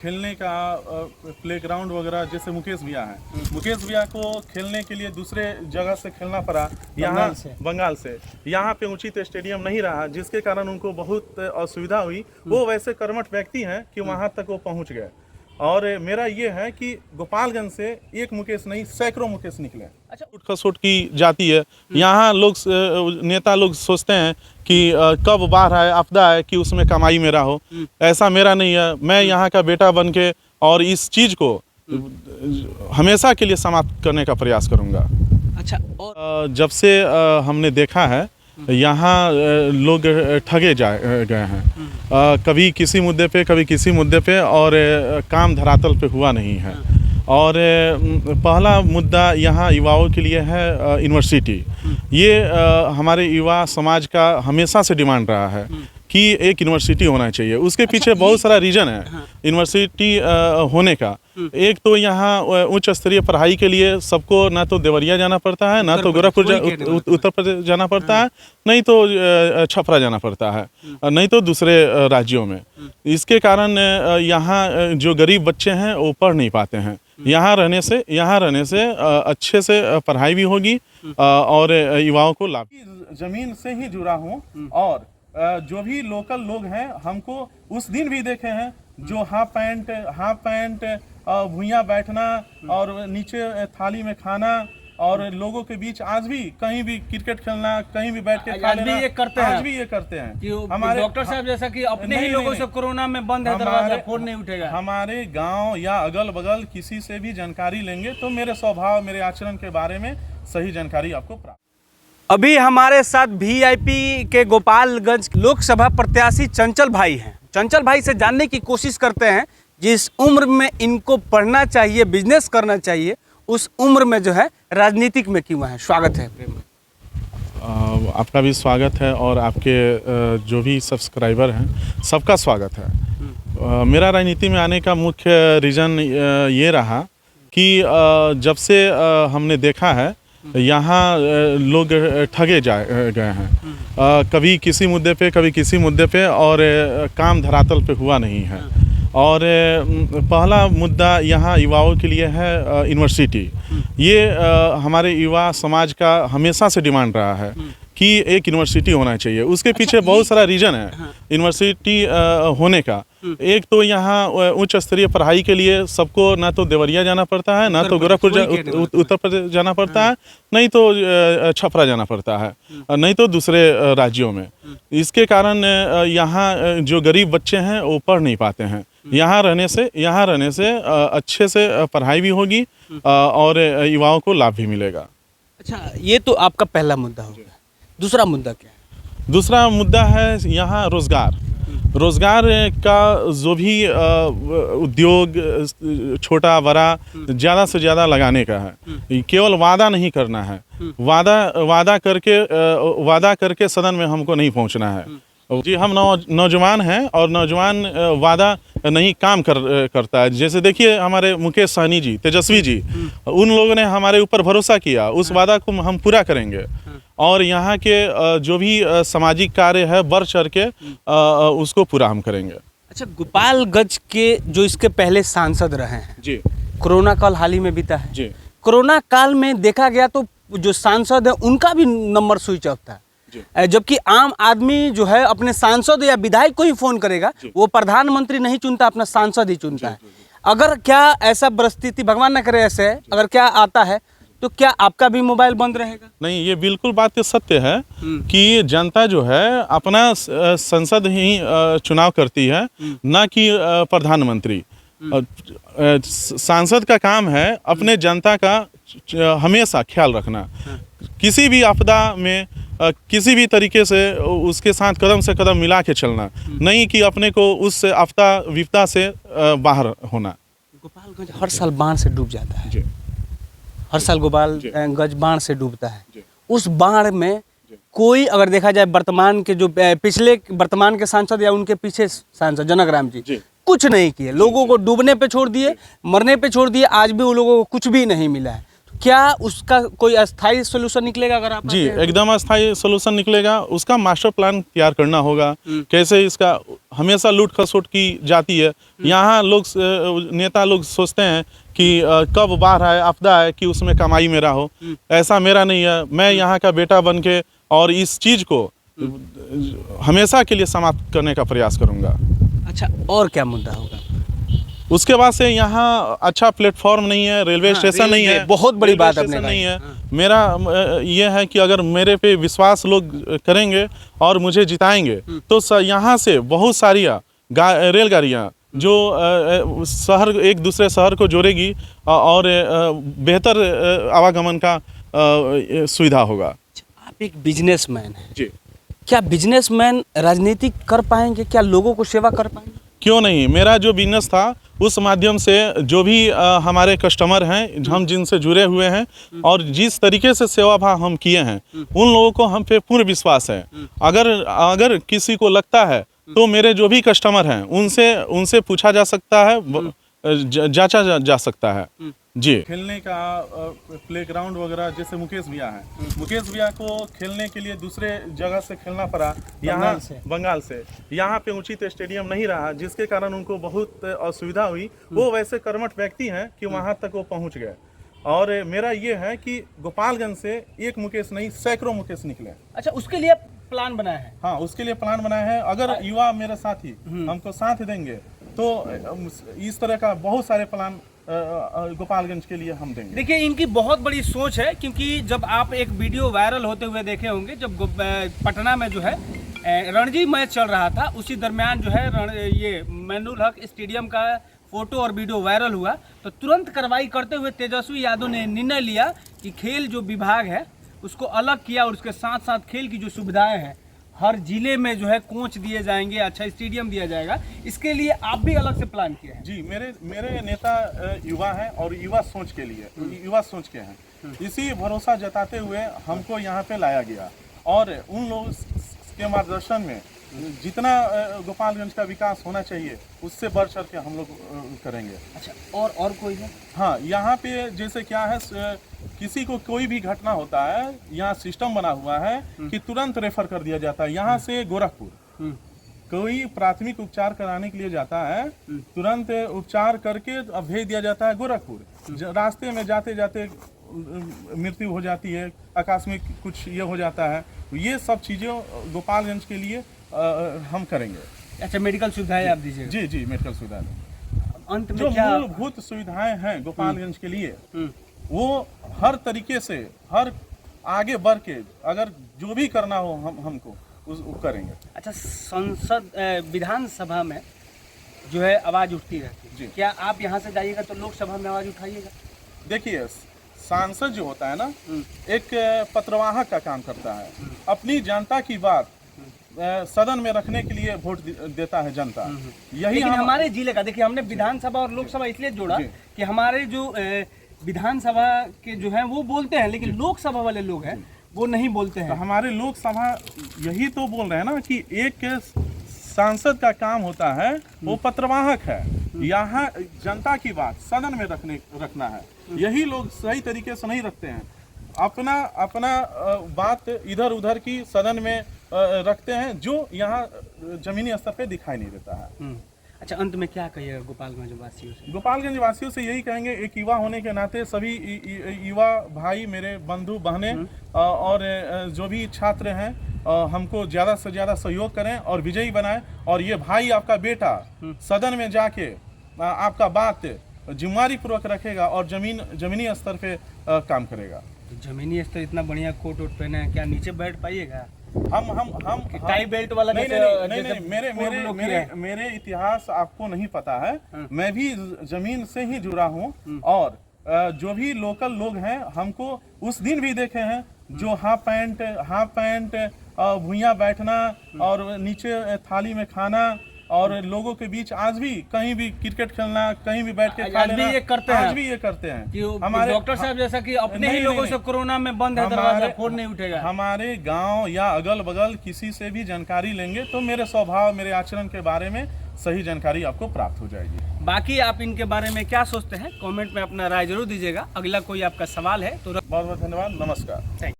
खेलने का प्लेग्राउंड वगैरह, जैसे मुकेश भैया हैं, मुकेश भैया को खेलने के लिए दूसरे जगह से खेलना पड़ा, यहाँ बंगाल से यहाँ पे उचित स्टेडियम नहीं रहा, जिसके कारण उनको बहुत असुविधा हुई। वो वैसे कर्मठ व्यक्ति हैं कि वहाँ तक वो पहुँच गए। और मेरा ये है कि गोपालगंज से एक मुकेश नहीं, सैकड़ों मुकेश निकले। अच्छा, उठ खसोट की जाती है यहाँ। लोग नेता लोग सोचते हैं कि कब बाढ़ आए, आपदा आए कि उसमें कमाई मेरा हो। ऐसा मेरा नहीं है। मैं यहाँ का बेटा बन के और इस चीज़ को हमेशा के लिए समाप्त करने का प्रयास करूँगा। अच्छा, और जब से हमने देखा है यहाँ लोग ठगे गए हैं, कभी किसी मुद्दे पे कभी किसी मुद्दे पे, और काम धरातल पे हुआ नहीं है। और पहला मुद्दा यहाँ युवाओं के लिए है यूनिवर्सिटी। ये हमारे युवा समाज का हमेशा से डिमांड रहा है कि एक यूनिवर्सिटी होना चाहिए। उसके पीछे बहुत सारा रीज़न है यूनिवर्सिटी होने का। एक तो यहाँ उच्च स्तरीय पढ़ाई के लिए सबको ना तो देवरिया जाना पड़ता है, ना तो गोरखपुर उत्तर प्रदेश जाना पड़ता है, नहीं तो छपरा जाना पड़ता है, नहीं तो दूसरे राज्यों में। इसके कारण यहाँ जो गरीब बच्चे हैं वो पढ़ नहीं पाते हैं। यहाँ रहने से अच्छे से पढ़ाई भी होगी और युवाओं को लाभ। जमीन से ही जुड़ा हूँ, और जो भी लोकल लोग हैं हमको उस दिन भी देखे हैं जो हाफ पैंट भुइयाँ बैठना और नीचे थाली में खाना, और लोगों के बीच आज भी कहीं भी क्रिकेट खेलना, कहीं भी बैठ के खा लेना, आज भी ये करते हैं। हमारे डॉक्टर साहब जैसा कि अपने ही लोगों से कोरोना में बंद है दरवाजा, फोन नहीं उठेगा। हमारे गांव या अगल बगल किसी से भी जानकारी लेंगे तो मेरे स्वभाव, मेरे आचरण के बारे में सही जानकारी आपको प्राप्त। अभी हमारे साथ वीआईपी के गोपालगंज लोकसभा प्रत्याशी चंचल भाई हैं। चंचल भाई से जानने की कोशिश करते हैं जिस उम्र में इनको पढ़ना चाहिए, बिजनेस करना चाहिए, उस उम्र में जो है राजनीतिक में क्यों है। स्वागत है प्रेम। आपका भी स्वागत है और आपके जो भी सब्सक्राइबर हैं सबका स्वागत है। मेरा राजनीति में आने का मुख्य रीज़न ये रहा कि जब से हमने देखा है यहाँ लोग ठगे गए हैं, कभी किसी मुद्दे पे कभी किसी मुद्दे पे, और काम धरातल पे हुआ नहीं है। और पहला मुद्दा यहाँ युवाओं के लिए है यूनिवर्सिटी। ये हमारे युवा समाज का हमेशा से डिमांड रहा है कि एक यूनिवर्सिटी होना चाहिए। उसके पीछे बहुत सारा रीज़न है यूनिवर्सिटी होने का। एक तो यहाँ उच्च स्तरीय पढ़ाई के लिए सबको ना तो देवरिया जाना पड़ता है, ना तो गोरखपुर उत्तर प्रदेश जाना पड़ता है, नहीं तो छपरा जाना पड़ता है, नहीं तो दूसरे राज्यों में। इसके कारण यहाँ जो गरीब बच्चे हैं वो पढ़ नहीं पाते हैं। यहाँ रहने से अच्छे से पढ़ाई भी होगी और युवाओं को लाभ भी मिलेगा। अच्छा, ये तो आपका पहला मुद्दा हो गया। दूसरा मुद्दा क्या है? दूसरा मुद्दा है यहाँ रोज़गार का जो भी उद्योग छोटा बड़ा ज़्यादा से ज़्यादा लगाने का है। केवल वादा नहीं करना है, वादा करके सदन में हमको नहीं पहुंचना है। जी, हम नौजवान हैं और नौजवान वादा नहीं काम करता है। जैसे देखिए हमारे मुकेश सहनी जी, तेजस्वी जी, उन लोगों ने हमारे ऊपर भरोसा किया, उस वादा को हम पूरा करेंगे। और यहाँ के जो भी सामाजिक कार्य है बढ़ चढ़ के उसको पूरा हम करेंगे। अच्छा, गोपालगंज के जो इसके पहले सांसद रहे हैं जी, कोरोना काल हाल ही में बीता है जी, कोरोना काल में देखा गया तो जो सांसद है उनका भी नंबर स्विच ऑफ था, जबकि आम आदमी जो है अपने सांसद या विधायक को ही फोन करेगा, वो प्रधानमंत्री नहीं चुनता, अपना सांसद ही चुनता है। अगर क्या ऐसा परिस्थिति, भगवान न करे ऐसे, अगर क्या आता है तो क्या आपका भी मोबाइल बंद रहेगा? नहीं, ये बिल्कुल बात तो सत्य है कि जनता जो है अपना संसद ही चुनाव करती है, ना कि प्रधानमंत्री। सांसद का काम है अपने जनता का हमेशा ख्याल रखना, किसी भी आपदा में किसी भी तरीके से उसके साथ कदम से कदम मिला के चलना, नहीं कि अपने को उस आपदा विपदा से बाहर होना। गोपालगंज हर साल बाढ़ से डूब जाता है, हर साल गोपालगंज बाढ़ से डूबता है। उस बाढ़ में कोई, अगर देखा जाए वर्तमान के जो पिछले वर्तमान के सांसद या उनके पीछे सांसद जनक राम जी कुछ नहीं किए, लोगों को डूबने पे छोड़ दिए, मरने पे छोड़ दिए, आज भी वो लोगों को कुछ भी नहीं मिला है। क्या उसका कोई अस्थायी सोल्यूशन निकलेगा अगर आप जी एकदम अस्थायी सोल्यूशन निकलेगा। उसका मास्टर प्लान तैयार करना होगा, कैसे इसका हमेशा लूट खसोट की जाती है यहाँ। लोग नेता लोग सोचते हैं कि कब बाढ़ आए, आपदा आए कि उसमें कमाई मेरा हो। ऐसा मेरा नहीं है। मैं यहाँ का बेटा बन के और इस चीज़ को हमेशा के लिए समाप्त करने का प्रयास करूँगा। अच्छा, और क्या मुद्दा होगा? उसके बाद से यहाँ अच्छा प्लेटफॉर्म नहीं है, रेलवे स्टेशन नहीं है। बहुत बड़ी बात आपने नहीं है। मेरा ये है कि अगर मेरे पे विश्वास लोग करेंगे और मुझे जिताएंगे तो यहाँ से बहुत सारी रेलगाड़ियाँ जो शहर एक दूसरे शहर को जोड़ेगी और बेहतर आवागमन का सुविधा होगा। आप एक बिजनेसमैन हैं जी। क्या बिजनेसमैन राजनीति कर पाएंगे? क्या लोगों को सेवा कर पाएंगे? क्यों नहीं। मेरा जो बिजनेस था उस माध्यम से जो भी हमारे कस्टमर हैं, हम जिनसे जुड़े हुए हैं और जिस तरीके से सेवा भाव हम किए हैं, उन लोगों को हम पे पूर्ण विश्वास है। अगर किसी को लगता है तो मेरे जो भी कस्टमर हैं उनसे पूछा जा सकता है, जांचा जा सकता है। जी। खेलने का प्लेग्राउंड वगैरह, जैसे मुकेश भैया हैं, मुकेश भैया को खेलने के लिए दूसरे जगह से खेलना पड़ा, यहाँ बंगाल से। यहाँ पे उचित स्टेडियम नहीं रहा, जिसके कारण उनको बहुत असुविधा हुई। वो वैसे कर्मठ व्यक्ति हैं कि वहाँ तक वो पहुँच गए। और मेरा ये है कि गोपालगंज से एक मुकेश नहीं, सैकड़ों मुकेश निकले। अच्छा, उसके लिए प्लान बनाया है? हाँ, उसके लिए प्लान बनाया है। अगर युवा मेरे साथी हमको साथ देंगे तो इस तरह का बहुत सारे प्लान गोपालगंज के लिए हम देंगे। देखिए, इनकी बहुत बड़ी सोच है, क्योंकि जब आप एक वीडियो वायरल होते हुए देखे होंगे, जब पटना में जो है रणजी मैच चल रहा था, उसी दरमियान जो है ये मैनुल हक स्टेडियम का फोटो और वीडियो वायरल हुआ, तो तुरंत कार्रवाई करते हुए तेजस्वी यादव ने निर्णय लिया कि खेल जो विभाग है उसको अलग किया और उसके साथ साथ खेल की जो सुविधाएं हैं हर जिले में जो है कोच दिए जाएंगे, अच्छा स्टेडियम दिया जाएगा। इसके लिए आप भी अलग से प्लान किए हैं? जी, मेरे नेता युवा हैं और युवा सोच के लिए युवा सोच के हैं। इसी भरोसा जताते हुए हमको यहाँ पे लाया गया और उन लोगों के मार्गदर्शन में जितना गोपालगंज का विकास होना चाहिए उससे बढ़ चढ़ के हम लोग करेंगे। अच्छा, और कोई है? हाँ, यहाँ पे जैसे क्या है, किसी को कोई भी घटना होता है, यहाँ सिस्टम बना हुआ है कि तुरंत रेफर कर दिया जाता है। यहाँ से गोरखपुर कोई प्राथमिक उपचार कराने के लिए जाता है, तुरंत उपचार करके अब भेज दिया जाता है गोरखपुर। रास्ते में जाते जाते मृत्यु हो जाती है, आकस्मिक कुछ ये हो जाता है। ये सब चीज़ें गोपालगंज के लिए हम करेंगे। अच्छा, मेडिकल सुविधाएं आप दीजिएगा? जी जी, मेडिकल सुविधाएं। अंत में जो क्या मूलभूत सुविधाएं हैं गोपालगंज के लिए, वो हर तरीके से हर आगे बढ़ के अगर जो भी करना हो हमको वो करेंगे। अच्छा, संसद विधानसभा में जो है आवाज़ उठती रहती है, क्या आप यहाँ से जाइएगा तो लोकसभा में आवाज़ उठाइएगा? देखिए, सांसद जो होता है ना, एक पत्रवाहक का काम करता है। अपनी जनता की बात सदन में रखने के लिए वोट देता है जनता। यही हमारे जिले का, देखिए, हमने विधानसभा और लोकसभा इसलिए जोड़ा कि हमारे जो विधानसभा के जो हैं वो बोलते हैं, लेकिन लोकसभा वाले लोग हैं वो नहीं बोलते हैं। तो हमारे लोकसभा यही तो बोल रहे हैं ना कि एक सांसद का काम होता है वो पत्रवाहक है। यहाँ जनता की बात सदन में रखना है। यही लोग सही तरीके से नहीं रखते हैं, अपना बात इधर उधर की सदन में रखते हैं, जो यहाँ जमीनी स्तर पे दिखाई नहीं देता है। अच्छा, अंत में क्या कहिएगा गोपालगंज वासियों से? गोपालगंज वासियों से यही कहेंगे, एक युवा होने के नाते सभी युवा भाई, मेरे बंधु बहनें और जो भी छात्र हैं, हमको ज़्यादा से ज़्यादा सहयोग करें और विजयी बनाएं। और ये भाई, आपका बेटा सदन में जाके आपका बात जिम्मेदारी पूर्वक रखेगा और जमीनी स्तर पे काम करेगा। जमीनी स्तर इतना बढ़िया कोट वोट पहने हैं, क्या नीचे बैठ पाइएगा? हम टाई बेल्ट वाला नहीं, मेरे इतिहास आपको नहीं पता है। मैं भी जमीन से ही जुड़ा हूँ और जो भी लोकल लोग हैं हमको उस दिन भी देखे हैं जो हाफ पैंट भुइयां बैठना और नीचे थाली में खाना और लोगों के बीच आज भी कहीं भी क्रिकेट खेलना, कहीं भी बैठ के खा लेना, आज भी ये करते हैं। हमारे डॉक्टर साहब जैसा कि अपने ही लोगों से कोरोना में बंद है दरवाजा, फोन नहीं उठेगा। हमारे गांव या अगल बगल किसी से भी जानकारी लेंगे तो मेरे स्वभाव, मेरे आचरण के बारे में सही जानकारी आपको प्राप्त हो जाएगी। बाकी आप इनके बारे में क्या सोचते हैं कमेंट में अपना राय जरूर दीजिएगा। अगला कोई आपका सवाल है तो बहुत बहुत धन्यवाद, नमस्कार। थैंक